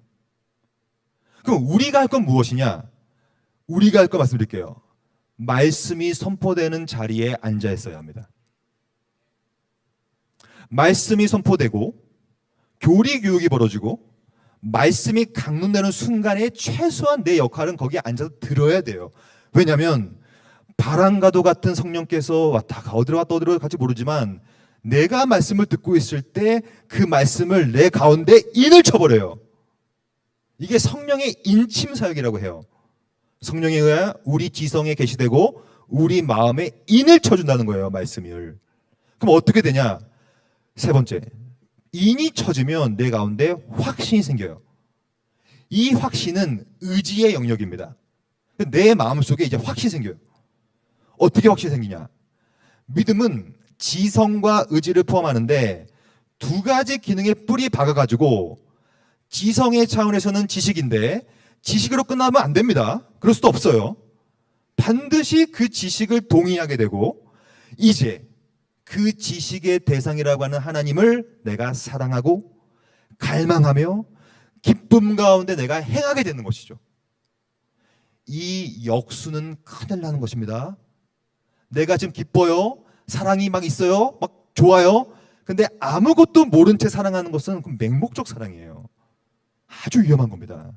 그럼 우리가 할 건 무엇이냐? 우리가 할 거 말씀드릴게요. 말씀이 선포되는 자리에 앉아 있어야 합니다. 말씀이 선포되고 교리 교육이 벌어지고 말씀이 강론되는 순간에 최소한 내 역할은 거기에 앉아서 들어야 돼요. 왜냐하면 바람과도 같은 성령께서 왔다 어디로 왔다 어디로 갈지 모르지만 내가 말씀을 듣고 있을 때 그 말씀을 내 가운데 인을 쳐버려요. 이게 성령의 인침 사역이라고 해요. 성령에 의해 우리 지성에 계시되고 우리 마음에 인을 쳐준다는 거예요. 말씀을. 그럼 어떻게 되냐? 세 번째, 인이 쳐지면 내 가운데 확신이 생겨요. 이 확신은 의지의 영역입니다. 내 마음속에 이제 확신이 생겨요. 어떻게 확신이 생기냐? 믿음은 지성과 의지를 포함하는데 두 가지 기능의 뿔이 박아가지고 지성의 차원에서는 지식인데 지식으로 끝나면 안 됩니다. 그럴 수도 없어요. 반드시 그 지식을 동의하게 되고 이제 그 지식의 대상이라고 하는 하나님을 내가 사랑하고 갈망하며 기쁨 가운데 내가 행하게 되는 것이죠. 이 역수는 큰일 나는 것입니다. 내가 지금 기뻐요. 사랑이 막 있어요. 막 좋아요. 근데 아무것도 모른 채 사랑하는 것은 맹목적 사랑이에요. 아주 위험한 겁니다.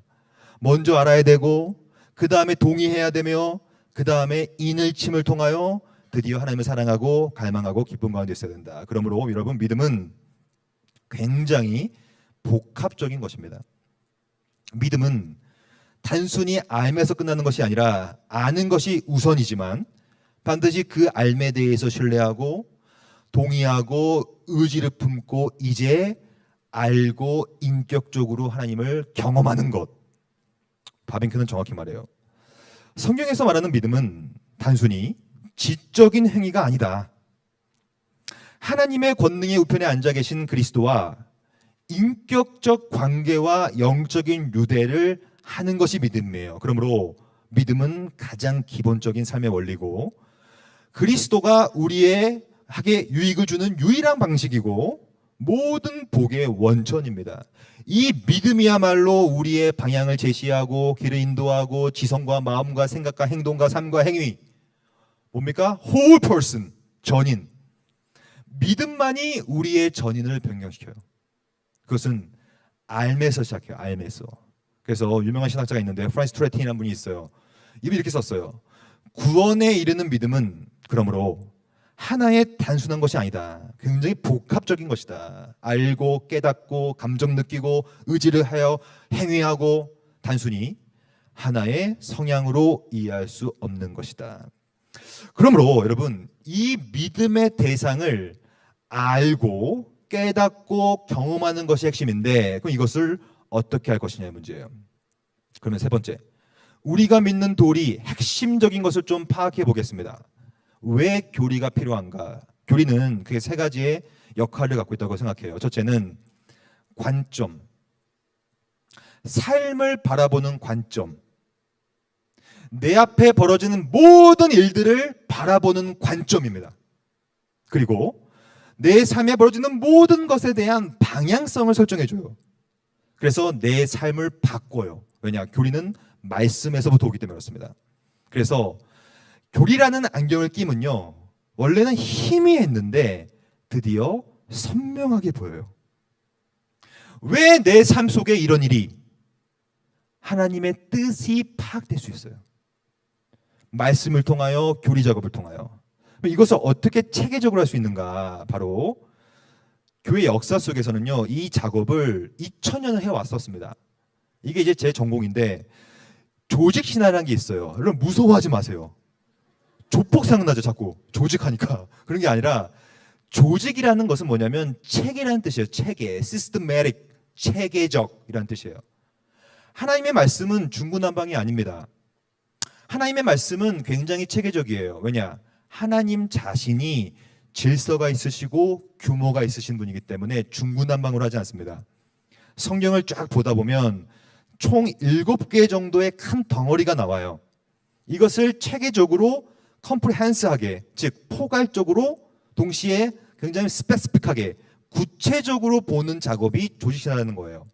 먼저 알아야 되고 그 다음에 동의해야 되며 그 다음에 인을 침을 통하여 드디어 하나님을 사랑하고 갈망하고 기쁨 가운데 있어야 된다. 그러므로 여러분 믿음은 굉장히 복합적인 것입니다. 믿음은 단순히 알면서 끝나는 것이 아니라 아는 것이 우선이지만 반드시 그 알에 대해서 신뢰하고 동의하고 의지를 품고 이제 알고 인격적으로 하나님을 경험하는 것. 바빙크는 정확히 말해요. 성경에서 말하는 믿음은 단순히 지적인 행위가 아니다. 하나님의 권능의 우편에 앉아 계신 그리스도와 인격적 관계와 영적인 유대를 하는 것이 믿음이에요. 그러므로 믿음은 가장 기본적인 삶의 원리고 그리스도가 우리에게 유익을 주는 유일한 방식이고 모든 복의 원천입니다. 이 믿음이야말로 우리의 방향을 제시하고 길을 인도하고 지성과 마음과 생각과 행동과 삶과 행위 뭡니까? whole person, 전인. 믿음만이 우리의 전인을 변경시켜요. 그것은 알매서 시작해요. 알매서. 그래서 유명한 신학자가 있는데 프란시스 투레틴이라는 분이 있어요. 이분이 이렇게 썼어요. 구원에 이르는 믿음은 그러므로 하나의 단순한 것이 아니다. 굉장히 복합적인 것이다. 알고 깨닫고 감정 느끼고 의지를 하여 행위하고 단순히 하나의 성향으로 이해할 수 없는 것이다. 그러므로 여러분, 이 믿음의 대상을 알고 깨닫고 경험하는 것이 핵심인데, 그럼 이것을 어떻게 할 것이냐의 문제예요. 그러면 세 번째, 우리가 믿는 도리 핵심적인 것을 좀 파악해 보겠습니다. 왜 교리가 필요한가? 교리는 크게 세 가지의 역할을 갖고 있다고 생각해요. 첫째는 관점, 삶을 바라보는 관점, 내 앞에 벌어지는 모든 일들을 바라보는 관점입니다. 그리고 내 삶에 벌어지는 모든 것에 대한 방향성을 설정해줘요. 그래서 내 삶을 바꿔요. 왜냐? 교리는 말씀에서부터 오기 때문에 그렇습니다. 그래서 교리라는 안경을 끼면요, 원래는 희미했는데 드디어 선명하게 보여요. 왜 내 삶 속에 이런 일이 하나님의 뜻이 파악될 수 있어요? 말씀을 통하여, 교리 작업을 통하여. 이것을 어떻게 체계적으로 할 수 있는가? 바로 교회 역사 속에서는요, 이 작업을 2000년을 해왔었습니다. 이게 이제 제 전공인데, 조직신화라는 게 있어요. 여러분 무서워하지 마세요. 조폭 생각나죠, 자꾸. 조직하니까. 그런 게 아니라, 조직이라는 것은 뭐냐면 체계라는 뜻이에요. 체계, systematic, 체계적이라는 뜻이에요. 하나님의 말씀은 중구난방이 아닙니다. 하나님의 말씀은 굉장히 체계적이에요. 왜냐? 하나님 자신이 질서가 있으시고 규모가 있으신 분이기 때문에 중구난방으로 하지 않습니다. 성경을 쫙 보다 보면 총 7개 정도의 큰 덩어리가 나와요. 이것을 체계적으로 컴프리헨스하게, 즉 포괄적으로 동시에 굉장히 스페시픽하게 구체적으로 보는 작업이 조직신화라는 거예요.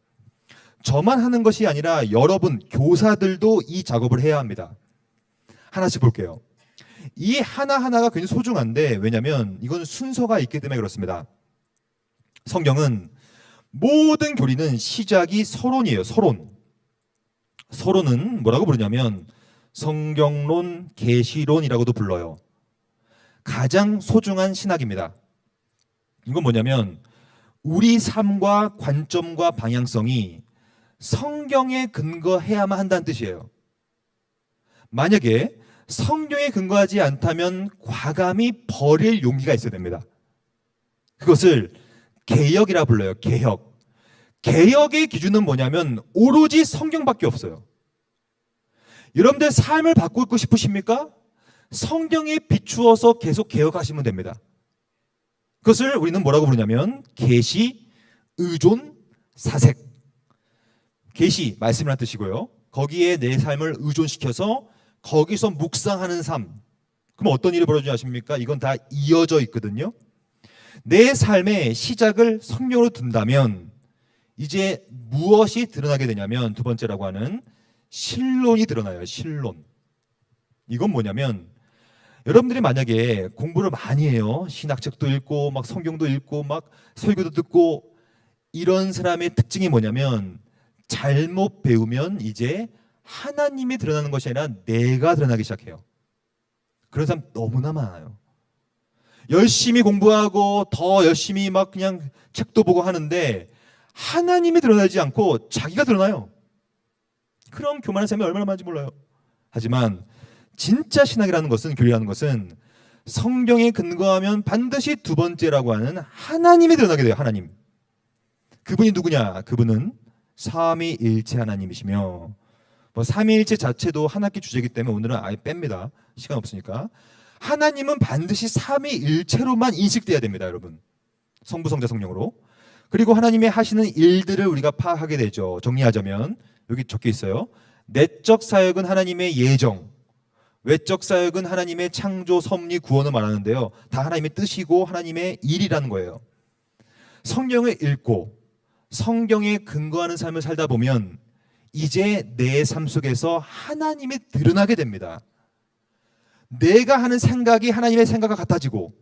저만 하는 것이 아니라 여러분 교사들도 이 작업을 해야 합니다. 하나씩 볼게요. 이 하나하나가 굉장히 소중한데, 왜냐하면 이건 순서가 있기 때문에 그렇습니다. 성경은 모든 교리는 시작이 서론이에요. 서론. 서론은 뭐라고 부르냐면 성경론, 계시론이라고도 불러요. 가장 소중한 신학입니다. 이건 뭐냐면 우리 삶과 관점과 방향성이 성경에 근거해야만 한다는 뜻이에요. 만약에 성경에 근거하지 않다면 과감히 버릴 용기가 있어야 됩니다. 그것을 개혁이라 불러요. 개혁. 개혁의 기준은 뭐냐면 오로지 성경밖에 없어요. 여러분들 삶을 바꾸고 싶으십니까? 성경에 비추어서 계속 개혁하시면 됩니다. 그것을 우리는 뭐라고 부르냐면 계시, 의존, 사색. 계시, 말씀이라는 뜻이고요. 거기에 내 삶을 의존시켜서 거기서 묵상하는 삶. 그럼 어떤 일이 벌어지지 아십니까? 이건 다 이어져 있거든요. 내 삶의 시작을 성경으로 둔다면 이제 무엇이 드러나게 되냐면 두 번째라고 하는 신론이 드러나요. 신론. 이건 뭐냐면 여러분들이 만약에 공부를 많이 해요. 신학책도 읽고 막 성경도 읽고 막 설교도 듣고, 이런 사람의 특징이 뭐냐면 잘못 배우면 이제 하나님이 드러나는 것이 아니라 내가 드러나기 시작해요. 그런 사람 너무나 많아요. 열심히 공부하고 더 열심히 막 그냥 책도 보고 하는데 하나님이 드러나지 않고 자기가 드러나요. 그럼 교만한 사람이 얼마나 많은지 몰라요. 하지만 진짜 신학이라는 것은, 교리라는 것은 성경에 근거하면 반드시 두 번째라고 하는 하나님이 드러나게 돼요. 하나님. 그분이 누구냐? 그분은 삼위일체 하나님이시며, 뭐 삼위일체 자체도 한 학기 주제이기 때문에 오늘은 아예 뺍니다. 시간 없으니까. 하나님은 반드시 삼위일체로만 인식돼야 됩니다, 여러분. 성부, 성자, 성령으로. 그리고 하나님의 하시는 일들을 우리가 파악하게 되죠. 정리하자면 여기 적혀 있어요. 내적 사역은 하나님의 예정, 외적 사역은 하나님의 창조, 섭리, 구원을 말하는데요. 다 하나님의 뜻이고 하나님의 일이라는 거예요. 성경을 읽고 성경에 근거하는 삶을 살다 보면 이제 내 삶 속에서 하나님이 드러나게 됩니다. 내가 하는 생각이 하나님의 생각과 같아지고,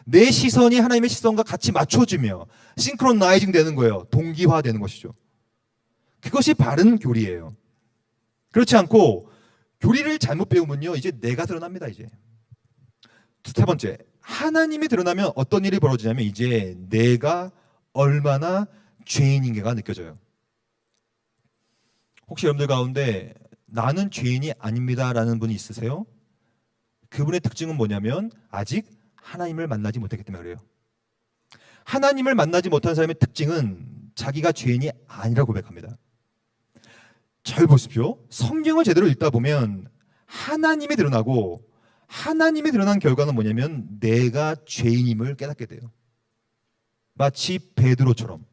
내 시선이 하나님의 시선과 같이 맞춰지며 싱크로나이징 되는 거예요. 동기화되는 것이죠. 그것이 바른 교리예요. 그렇지 않고 교리를 잘못 배우면요, 이제 내가 드러납니다. 이제 세 번째, 하나님이 드러나면 어떤 일이 벌어지냐면 이제 내가 얼마나 죄인인가가 느껴져요. 혹시 여러분들 가운데 나는 죄인이 아닙니다라는 분이 있으세요? 그분의 특징은 뭐냐면 아직 하나님을 만나지 못했기 때문에 그래요. 하나님을 만나지 못한 사람의 특징은 자기가 죄인이 아니라고 고백합니다. 잘 보십시오. 성경을 제대로 읽다 보면 하나님이 드러나고 하나님이 드러난 결과는 뭐냐면 내가 죄인임을 깨닫게 돼요. 마치 베드로처럼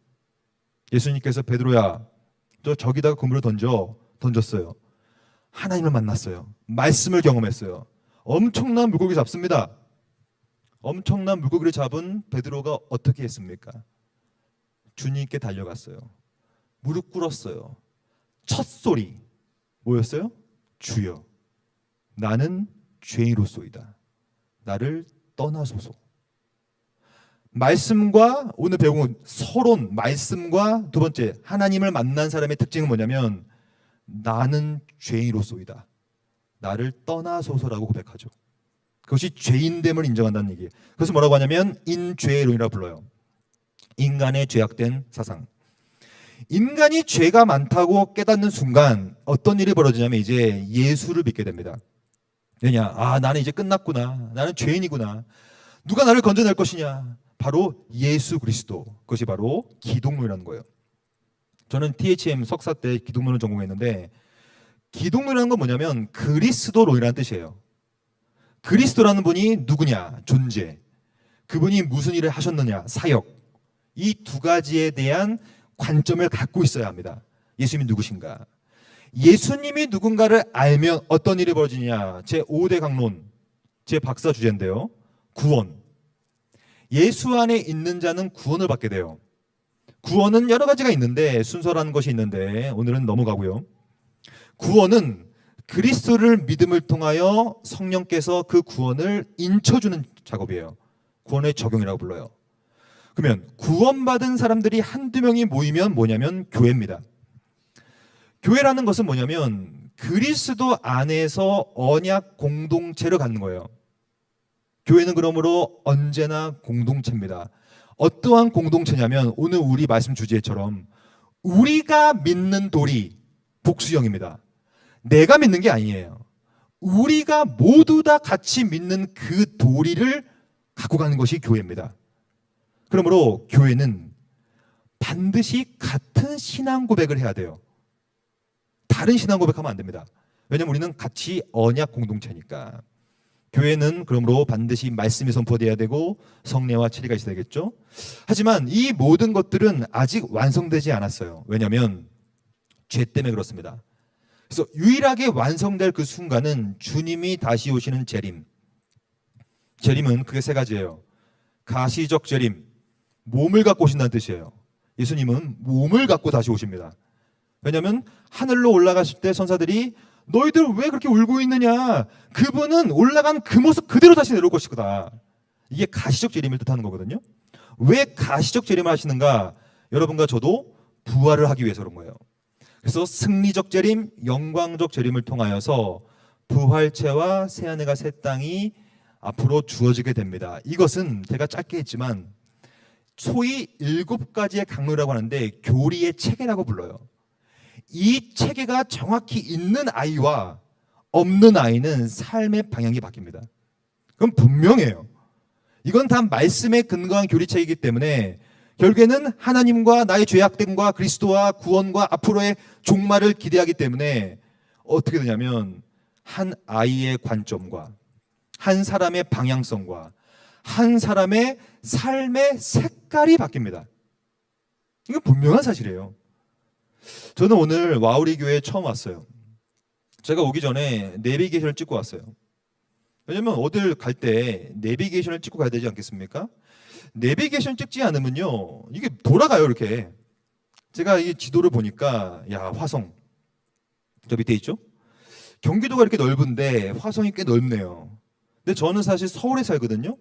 예수님께서 베드로야 저기다가 그물을 던졌어요. 하나님을 만났어요. 말씀을 경험했어요. 엄청난 물고기 잡습니다. 엄청난 물고기를 잡은 베드로가 어떻게 했습니까? 주님께 달려갔어요. 무릎 꿇었어요. 첫 소리 뭐였어요? 주여, 나는 죄인으로소이다. 나를 떠나소서. 말씀과 오늘 배운 서론, 말씀과 두 번째 하나님을 만난 사람의 특징은 뭐냐면 나는 죄인으로소이다. 나를 떠나소서라고 고백하죠. 그것이 죄인됨을 인정한다는 얘기예요. 그것을 뭐라고 하냐면 인죄론이라고 불러요. 인간의 죄악된 사상. 인간이 죄가 많다고 깨닫는 순간 어떤 일이 벌어지냐면 이제 예수를 믿게 됩니다. 왜냐? 나는 이제 끝났구나. 나는 죄인이구나. 누가 나를 건져낼 것이냐? 바로 예수 그리스도. 그것이 바로 기독론이라는 거예요. 저는 THM 석사 때 기독론을 전공했는데 기독론이라는 건 뭐냐면 그리스도론이라는 뜻이에요. 그리스도라는 분이 누구냐? 존재. 그분이 무슨 일을 하셨느냐? 사역. 이 두 가지에 대한 관점을 갖고 있어야 합니다. 예수님이 누구신가? 예수님이 누군가를 알면 어떤 일이 벌어지냐? 제 5대 강론, 제 박사 주제인데요. 구원. 예수 안에 있는 자는 구원을 받게 돼요. 구원은 여러 가지가 있는데 순서라는 것이 있는데 오늘은 넘어가고요. 구원은 그리스도를 믿음을 통하여 성령께서 그 구원을 인쳐주는 작업이에요. 구원의 적용이라고 불러요. 그러면 구원받은 사람들이 한두 명이 모이면 뭐냐면 교회입니다. 교회라는 것은 뭐냐면 그리스도 안에서 언약 공동체를 갖는 거예요. 교회는 그러므로 언제나 공동체입니다. 어떠한 공동체냐면 오늘 우리 말씀 주제처럼 우리가 믿는 도리 복수형입니다. 내가 믿는 게 아니에요. 우리가 모두 다 같이 믿는 그 도리를 갖고 가는 것이 교회입니다. 그러므로 교회는 반드시 같은 신앙 고백을 해야 돼요. 다른 신앙 고백하면 안 됩니다. 왜냐하면 우리는 같이 언약 공동체니까. 교회는 그러므로 반드시 말씀이 선포돼야 되고 성례와 체리가 있어야 되겠죠. 하지만 이 모든 것들은 아직 완성되지 않았어요. 왜냐하면 죄 때문에 그렇습니다. 그래서 유일하게 완성될 그 순간은 주님이 다시 오시는 재림. 재림은 그게 세 가지예요. 가시적 재림, 몸을 갖고 오신다는 뜻이에요. 예수님은 몸을 갖고 다시 오십니다. 왜냐하면 하늘로 올라가실 때 천사들이 너희들 왜 그렇게 울고 있느냐? 그분은 올라간 그 모습 그대로 다시 내려올 것이다. 이게 가시적 재림을 뜻하는 거거든요. 왜 가시적 재림을 하시는가? 여러분과 저도 부활을 하기 위해서 그런 거예요. 그래서 승리적 재림, 영광적 재림을 통하여서 부활체와 새하늘과 새 땅이 앞으로 주어지게 됩니다. 이것은 제가 짧게 했지만 소위 7가지의 강론이라고 하는데 교리의 체계라고 불러요. 이 체계가 정확히 있는 아이와 없는 아이는 삶의 방향이 바뀝니다. 그건 분명해요. 이건 다 말씀에 근거한 교리체이기 때문에 결국에는 하나님과 나의 죄악됨과 그리스도와 구원과 앞으로의 종말을 기대하기 때문에 어떻게 되냐면 한 아이의 관점과 한 사람의 방향성과 한 사람의 삶의 색깔이 바뀝니다. 이건 분명한 사실이에요. 저는 오늘 와우리 교회에 처음 왔어요. 제가 오기 전에 내비게이션을 찍고 왔어요. 왜냐면 어딜 갈 때 내비게이션을 찍고 가야 되지 않겠습니까? 내비게이션 찍지 않으면요 이게 돌아가요. 이렇게 제가 이 지도를 보니까 야 화성 저 밑에 있죠? 경기도가 이렇게 넓은데 화성이 꽤 넓네요. 근데 저는 사실 서울에 살거든요.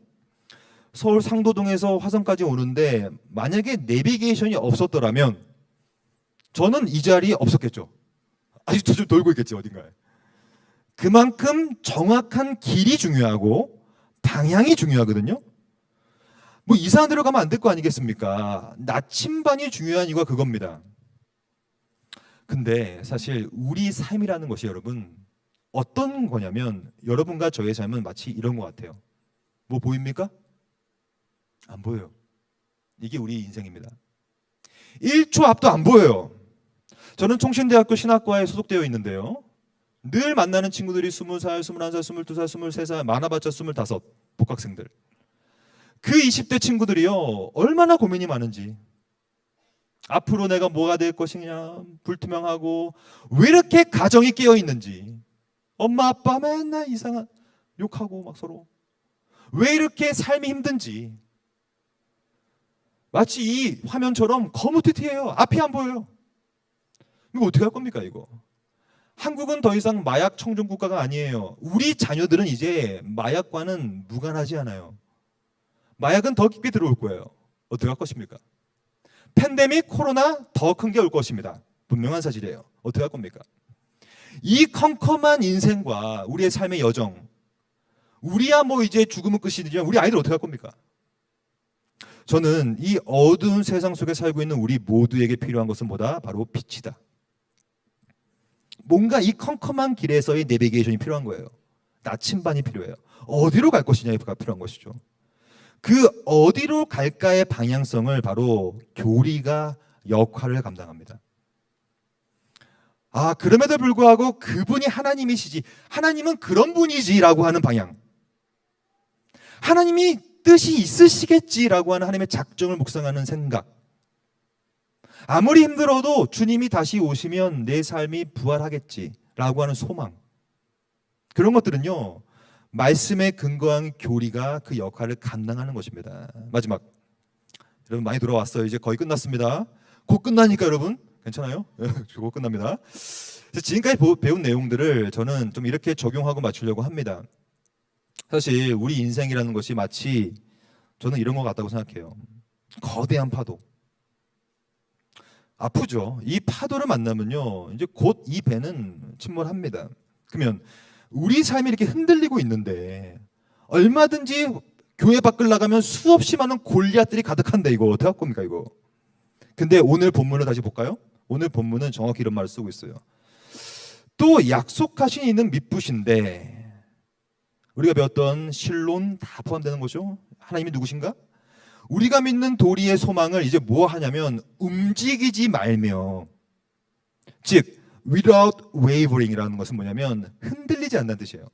서울 상도동에서 화성까지 오는데 만약에 내비게이션이 없었더라면 저는 이 자리에 없었겠죠. 아직도 좀 돌고 있겠지 어딘가에. 그만큼 정확한 길이 중요하고 방향이 중요하거든요. 뭐 이상한 데로 가면 안 될 거 아니겠습니까? 나침반이 중요한 이유가 그겁니다. 근데 사실 우리 삶이라는 것이 여러분 어떤 거냐면 여러분과 저의 삶은 마치 이런 것 같아요. 뭐 보입니까? 안 보여요. 이게 우리 인생입니다. 1초 앞도 안 보여요. 저는 총신대학교 신학과에 소속되어 있는데요. 늘 만나는 친구들이 20살, 21살, 22살, 23살, 많아봤자 25 복학생들. 그 20대 친구들이요. 얼마나 고민이 많은지. 앞으로 내가 뭐가 될 것이냐 불투명하고 왜 이렇게 가정이 깨어 있는지. 엄마 아빠 맨날 이상한 욕하고 막 서로. 왜 이렇게 삶이 힘든지. 마치 이 화면처럼 거무튀튀해요. 앞이 안 보여요. 이거 어떻게 할 겁니까 이거? 한국은 더 이상 마약 청정 국가가 아니에요. 우리 자녀들은 이제 마약과는 무관하지 않아요. 마약은 더 깊게 들어올 거예요. 어떻게 할 것입니까? 팬데믹, 코로나 더 큰 게 올 것입니다. 분명한 사실이에요. 어떻게 할 겁니까? 이 컴컴한 인생과 우리의 삶의 여정, 우리야 뭐 이제 죽으면 끝이지만 우리 아이들 어떻게 할 겁니까? 저는 이 어두운 세상 속에 살고 있는 우리 모두에게 필요한 것은 뭐다? 바로 빛이다. 뭔가 이 컴컴한 길에서의 내비게이션이 필요한 거예요. 나침반이 필요해요. 어디로 갈 것이냐가 필요한 것이죠. 그 어디로 갈까의 방향성을 바로 교리가 역할을 감당합니다. 아, 그럼에도 불구하고 그분이 하나님이시지, 하나님은 그런 분이지라고 하는 방향, 하나님이 뜻이 있으시겠지라고 하는 하나님의 작정을 묵상하는 생각, 아무리 힘들어도 주님이 다시 오시면 내 삶이 부활하겠지라고 하는 소망, 그런 것들은요 말씀에 근거한 교리가 그 역할을 감당하는 것입니다. 마지막, 여러분 많이 돌아왔어요. 이제 거의 끝났습니다. 곧 끝나니까 여러분 괜찮아요? 곧 끝납니다. 지금까지 배운 내용들을 저는 좀 이렇게 적용하고 맞추려고 합니다. 사실 우리 인생이라는 것이 마치 저는 이런 것 같다고 생각해요. 거대한 파도. 아프죠. 이 파도를 만나면요 이제 곧 이 배는 침몰합니다. 그러면 우리 삶이 이렇게 흔들리고 있는데 얼마든지 교회 밖을 나가면 수없이 많은 골리앗들이 가득한데 이거 어떻게 할 겁니까 이거? 근데 오늘 본문을 다시 볼까요? 오늘 본문은 정확히 이런 말을 쓰고 있어요. 또 약속하신 이는 미쁘신데, 우리가 배웠던 실론 다 포함되는 거죠. 하나님이 누구신가? 우리가 믿는 도리의 소망을 이제 뭐 하냐면 움직이지 말며, 즉 without wavering이라는 것은 뭐냐면 흔들리지 않는다는 뜻이에요.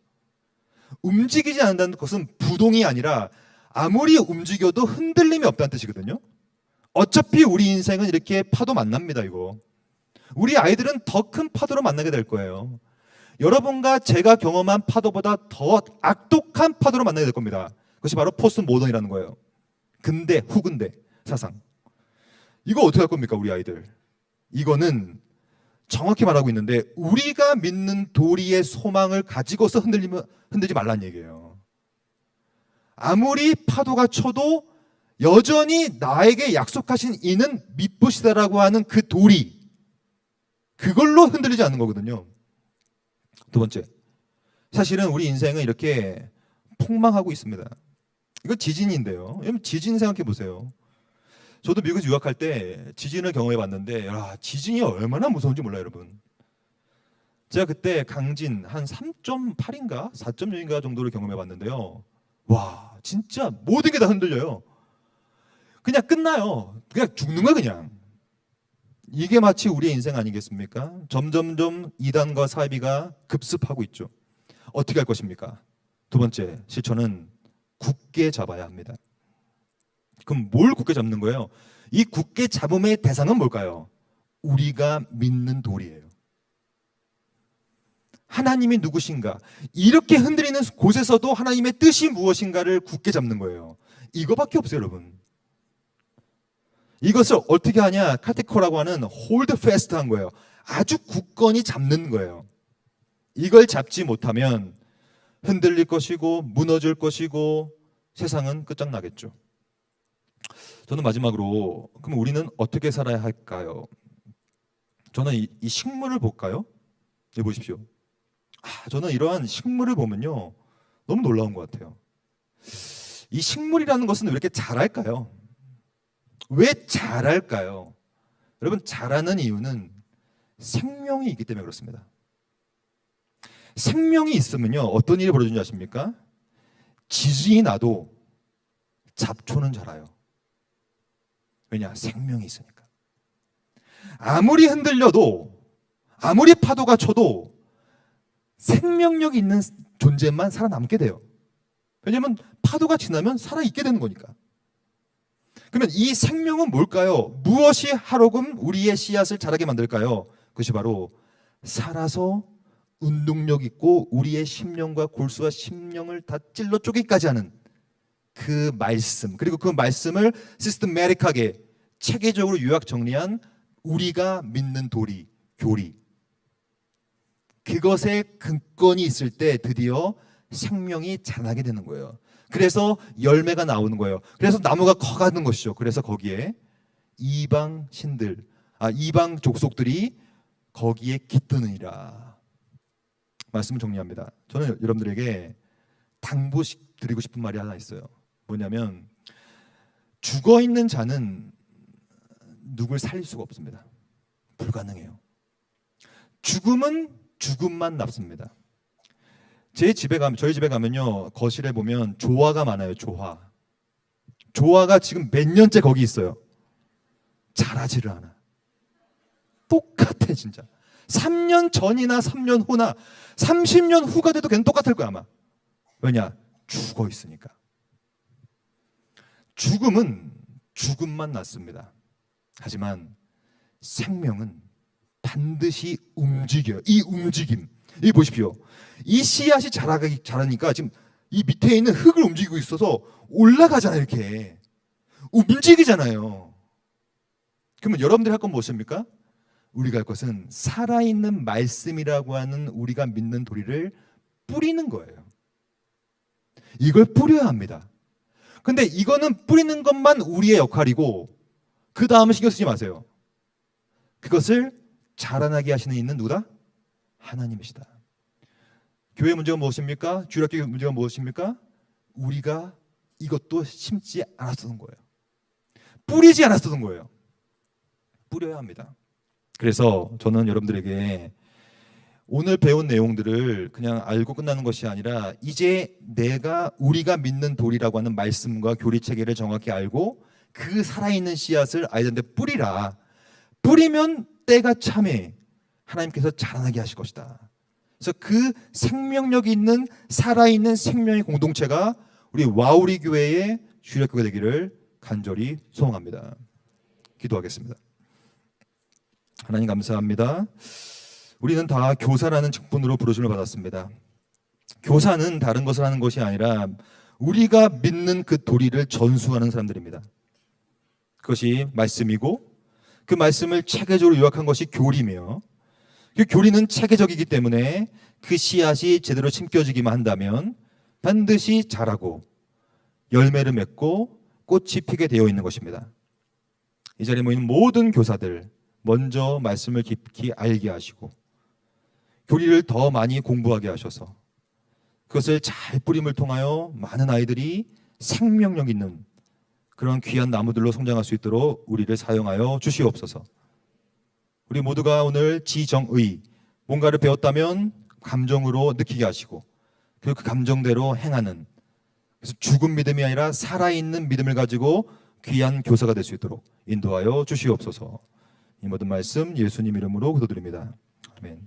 움직이지 않는다는 것은 부동이 아니라 아무리 움직여도 흔들림이 없다는 뜻이거든요. 어차피 우리 인생은 이렇게 파도 만납니다. 이거 우리 아이들은 더 큰 파도로 만나게 될 거예요. 여러분과 제가 경험한 파도보다 더 악독한 파도로 만나게 될 겁니다. 그것이 바로 포스트 모던이라는 거예요. 근대 후근대 사상. 이거 어떻게 할 겁니까 우리 아이들? 이거는 정확히 말하고 있는데 우리가 믿는 도리의 소망을 가지고서 흔들지 말라는 얘기예요. 아무리 파도가 쳐도 여전히 나에게 약속하신 이는 미쁘시다라고 하는 그 도리, 그걸로 흔들리지 않는 거거든요. 두 번째, 사실은 우리 인생은 이렇게 폭망하고 있습니다. 이거 지진인데요. 여러분 지진 생각해 보세요. 저도 미국에서 유학할 때 지진을 경험해 봤는데 지진이 얼마나 무서운지 몰라요 여러분. 제가 그때 강진 한 3.8인가 4.6인가 정도를 경험해 봤는데요. 와 진짜 모든 게 다 흔들려요. 그냥 끝나요. 그냥 죽는 거야 그냥. 이게 마치 우리의 인생 아니겠습니까? 점점점 이단과 사이비가 급습하고 있죠. 어떻게 할 것입니까? 두 번째 실천은 굳게 잡아야 합니다. 그럼 뭘 굳게 잡는 거예요? 이 굳게 잡음의 대상은 뭘까요? 우리가 믿는 도리예요. 하나님이 누구신가? 이렇게 흔들리는 곳에서도 하나님의 뜻이 무엇인가를 굳게 잡는 거예요. 이거밖에 없어요 여러분. 이것을 어떻게 하냐? 카테코라고 하는 hold fast 한 거예요. 아주 굳건히 잡는 거예요. 이걸 잡지 못하면 흔들릴 것이고 무너질 것이고 세상은 끝장나겠죠. 저는 마지막으로 그럼 우리는 어떻게 살아야 할까요? 저는 이 식물을 볼까요? 네, 보십시오. 저는 이러한 식물을 보면요 너무 놀라운 것 같아요. 이 식물이라는 것은 왜 이렇게 자랄까요? 왜 자랄까요? 여러분, 자라는 이유는 생명이 있기 때문에 그렇습니다. 생명이 있으면요 어떤 일이 벌어지는지 아십니까? 지진이 나도 잡초는 자라요. 왜냐? 생명이 있으니까. 아무리 흔들려도, 아무리 파도가 쳐도 생명력 있는 존재만 살아남게 돼요. 왜냐하면 파도가 지나면 살아있게 되는 거니까. 그러면 이 생명은 뭘까요? 무엇이 하루금 우리의 씨앗을 자라게 만들까요? 그것이 바로 살아서 운동력 있고 우리의 심령과 골수와 심령을 다 찔러 쪼개기까지 하는 그 말씀, 그리고 그 말씀을 시스템매틱하게 체계적으로 요약 정리한 우리가 믿는 도리, 교리, 그것에 근권이 있을 때 드디어 생명이 자라게 되는 거예요. 그래서 열매가 나오는 거예요. 그래서 나무가 커가는 것이죠. 그래서 거기에 이방 신들, 이방 족속들이 거기에 깃드느니라. 말씀을 정리합니다. 저는 여러분들에게 당부드리고 싶은 말이 하나 있어요. 뭐냐면 죽어 있는 자는 누굴 살릴 수가 없습니다. 불가능해요. 죽음은 죽음만 남습니다. 저희 집에 가면요 거실에 보면 조화가 많아요. 조화가 지금 몇 년째 거기 있어요. 자라지를 않아. 똑같아 진짜. 3년 전이나 3년 후나 30년 후가 돼도 걔는 똑같을 거야 아마. 왜냐? 죽어 있으니까. 죽음은 죽음만 낳습니다. 하지만 생명은 반드시 움직여요. 이 움직임. 이 보십시오. 이 씨앗이 자라니까 지금 이 밑에 있는 흙을 움직이고 있어서 올라가잖아요. 이렇게 움직이잖아요. 그러면 여러분들이 할 건 무엇입니까? 우리가 할 것은 살아있는 말씀이라고 하는 우리가 믿는 도리를 뿌리는 거예요. 이걸 뿌려야 합니다. 근데 이거는 뿌리는 것만 우리의 역할이고 그 다음은 신경 쓰지 마세요. 그것을 자라나게 하시는 이는 누구다? 하나님이시다. 교회 문제가 무엇입니까? 주일학교 문제가 무엇입니까? 우리가 이것도 심지 않았던 거예요. 뿌리지 않았던 거예요. 뿌려야 합니다. 그래서 저는 여러분들에게 오늘 배운 내용들을 그냥 알고 끝나는 것이 아니라 이제 우리가 믿는 도리라고 하는 말씀과 교리 체계를 정확히 알고 그 살아있는 씨앗을 아이들한테 뿌리라. 뿌리면 때가 참에 하나님께서 자라나게 하실 것이다. 그래서 그 생명력이 있는 살아있는 생명의 공동체가 우리 와우리 교회의 주일학교가 되기를 간절히 소원합니다. 기도하겠습니다. 하나님 감사합니다. 우리는 다 교사라는 직분으로 부르심을 받았습니다. 교사는 다른 것을 하는 것이 아니라 우리가 믿는 그 도리를 전수하는 사람들입니다. 그것이 말씀이고 그 말씀을 체계적으로 요약한 것이 교리며 그 교리는 체계적이기 때문에 그 씨앗이 제대로 심겨지기만 한다면 반드시 자라고 열매를 맺고 꽃이 피게 되어 있는 것입니다. 이 자리에 모이는 모든 교사들 먼저 말씀을 깊이 알게 하시고 교리를 더 많이 공부하게 하셔서 그것을 잘 뿌림을 통하여 많은 아이들이 생명력 있는 그런 귀한 나무들로 성장할 수 있도록 우리를 사용하여 주시옵소서. 우리 모두가 오늘 지정의 뭔가를 배웠다면 감정으로 느끼게 하시고 그 감정대로 행하는 그래서 죽은 믿음이 아니라 살아있는 믿음을 가지고 귀한 교사가 될 수 있도록 인도하여 주시옵소서. 이 모든 말씀 예수님 이름으로 기도드립니다. 아멘.